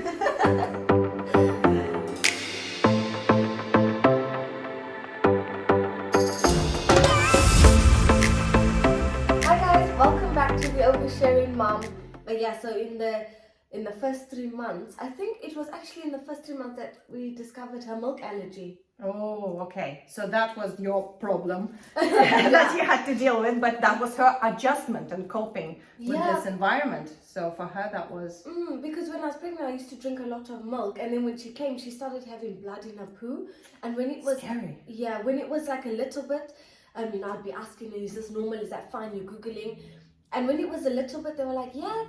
Hi guys, welcome back to the Oversharing Mum. But yeah, so in the first 3 months, I think it was actually in the first 3 months that we discovered her milk allergy. Oh, okay. So that was your problem that you had to deal with, but that was her adjustment and coping with this environment. So for her, that was... Because when I was pregnant, I used to drink a lot of milk, and then when she came, she started having blood in her poo. And when it was... Scary. Yeah, when it was like a little bit, I'd be asking her, is this normal? Is that fine? You're Googling. And when it was a little bit, they were like, yeah,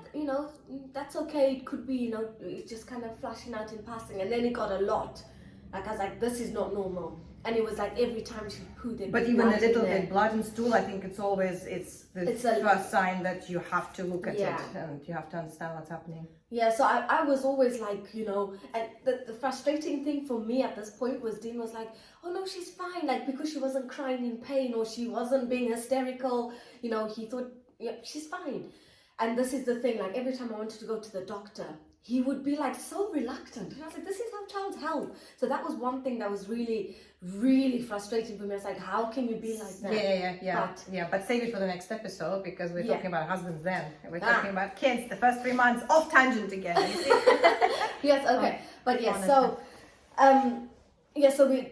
that's okay. It could be, it's just kind of flashing out in passing. And then it got a lot. Like I was like, this is not normal. And it was like every time she pooed, but even a little bit blood and stool, I think it's the first sign that you have to look at it and you have to understand what's happening. Yeah, so I was always like, and the frustrating thing for me at this point was Dean was like, oh no, she's fine. Like, because she wasn't crying in pain or she wasn't being hysterical, he thought, yeah, she's fine. And this is the thing, like every time I wanted to go to the doctor, he would be like so reluctant. And I was like, this is our child's health. So that was one thing that was really, really frustrating for me. I was like, how can you be like that? But save it for the next episode because we're talking about husbands then. We're talking about kids, the first 3 months, off tangent again, you see? Yes, okay. But yeah, so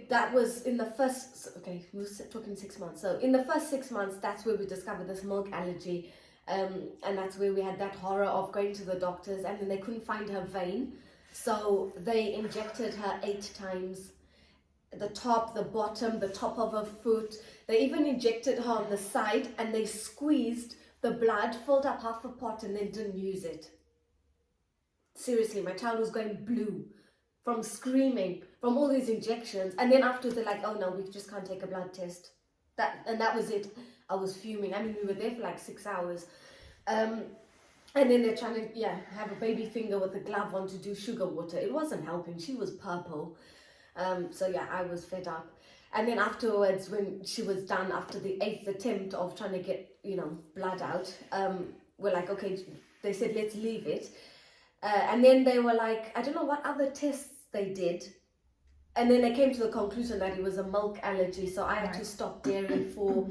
that was in the first, we were talking 6 months. So in the first 6 months, that's where we discovered this milk allergy. And that's where we had that horror of going to the doctors, and then they couldn't find her vein. So they injected her 8 times. The top, the bottom, the top of her foot. They even injected her on the side, and they squeezed the blood, filled up half a pot, and then didn't use it. Seriously, my child was going blue from screaming, from all these injections. And then after they're like, oh no, we just can't take a blood test. That was it. I was fuming. I mean, we were there for like 6 hours. And then they're trying to, have a baby finger with a glove on to do sugar water. It wasn't helping. She was purple. I was fed up. And then afterwards, when she was done, after the 8th attempt of trying to get, blood out, we're like, okay, they said, let's leave it. And then they were like, I don't know what other tests they did. And then they came to the conclusion that it was a milk allergy. So I had to stop dairy for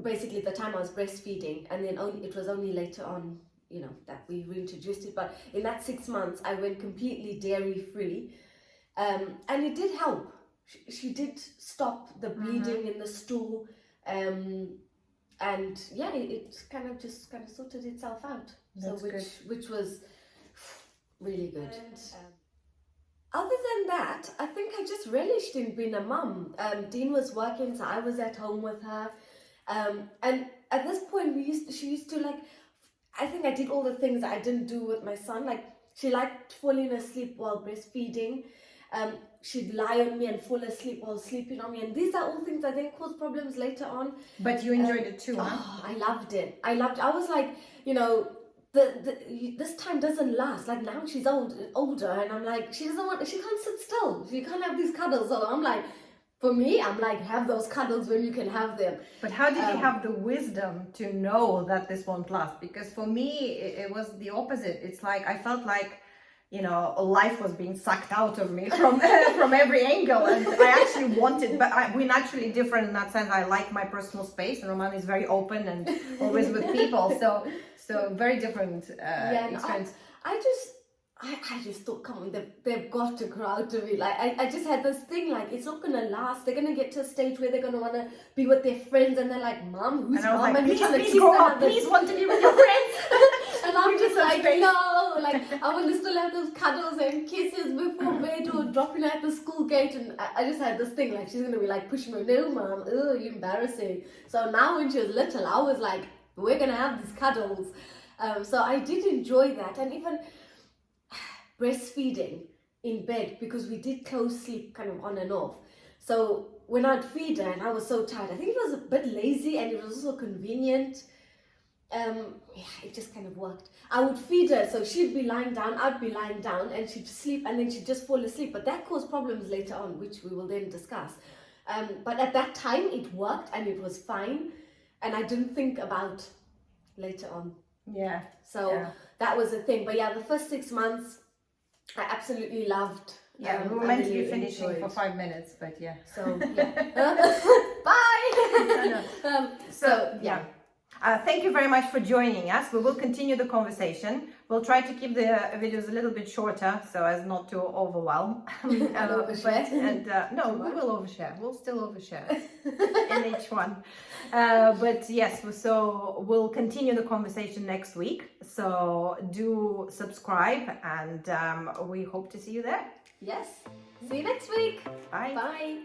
basically the time I was breastfeeding. And then it was only later on, that we reintroduced it. But in that 6 months, I went completely dairy free. And it did help. She did stop the bleeding in the stool. It kind of sorted itself out. Which was really good. Other than that, I think I just relished in being a mum. Dean was working, so I was at home with her. And at this point, she used to like, I think I did all the things that I didn't do with my son. Like, she liked falling asleep while breastfeeding. She'd lie on me and fall asleep while sleeping on me. And these are all things I think cause problems later on. But you enjoyed it too, huh? Oh, I loved it. I was like, this time doesn't last. Like, now she's older, and I'm like, she can't sit still. She can't have these cuddles. So I'm like, for me, I'm like, have those cuddles when you can have them. But how did you have the wisdom to know that this won't last? Because for me, it was the opposite. It's like, I felt like, life was being sucked out of me from every angle, and I actually wanted, but we're naturally different in that sense. I like my personal space, and Roman is very open and always with people, so very different experience. I just thought, come on, they've got to grow out of me. Like, I just had this thing, like, it's not gonna last. They're gonna get to a stage where they're gonna want to be with their friends, and they're like, Mom, who's Mom? Like, and please grow up, please want to be with your friends. And I'm just like, no, like, I want to still have those cuddles and kisses before bed or dropping her at the school gate. And I just had this thing, like, she's gonna be like pushing me, no, Mom, oh, you're embarrassing. So now when she was little, I was like, we're gonna have these cuddles. So I did enjoy that, and even breastfeeding in bed, because we did co-sleep kind of on and off. So when I'd feed her and I was so tired, I think it was a bit lazy, and it was also convenient. It just kind of worked. I would feed her, so she'd be lying down, I'd be lying down, and she'd sleep, and then she'd just fall asleep. But that caused problems later on, which we will then discuss. But at that time, it worked and it was fine, and I didn't think about later on. Yeah. So Yeah. that was the thing. But yeah, the first 6 months I absolutely loved. Yeah, we were I meant to really be finishing for enjoyed. 5 minutes, but yeah. So yeah. Bye. So yeah. Thank you very much for joining us. We will continue the conversation. We'll try to keep the videos a little bit shorter so as not to overwhelm. And overshare. No, we will overshare. We'll still overshare in each one. But yes, so we'll continue the conversation next week. So do subscribe, and we hope to see you there. Yes. See you next week. Bye. Bye.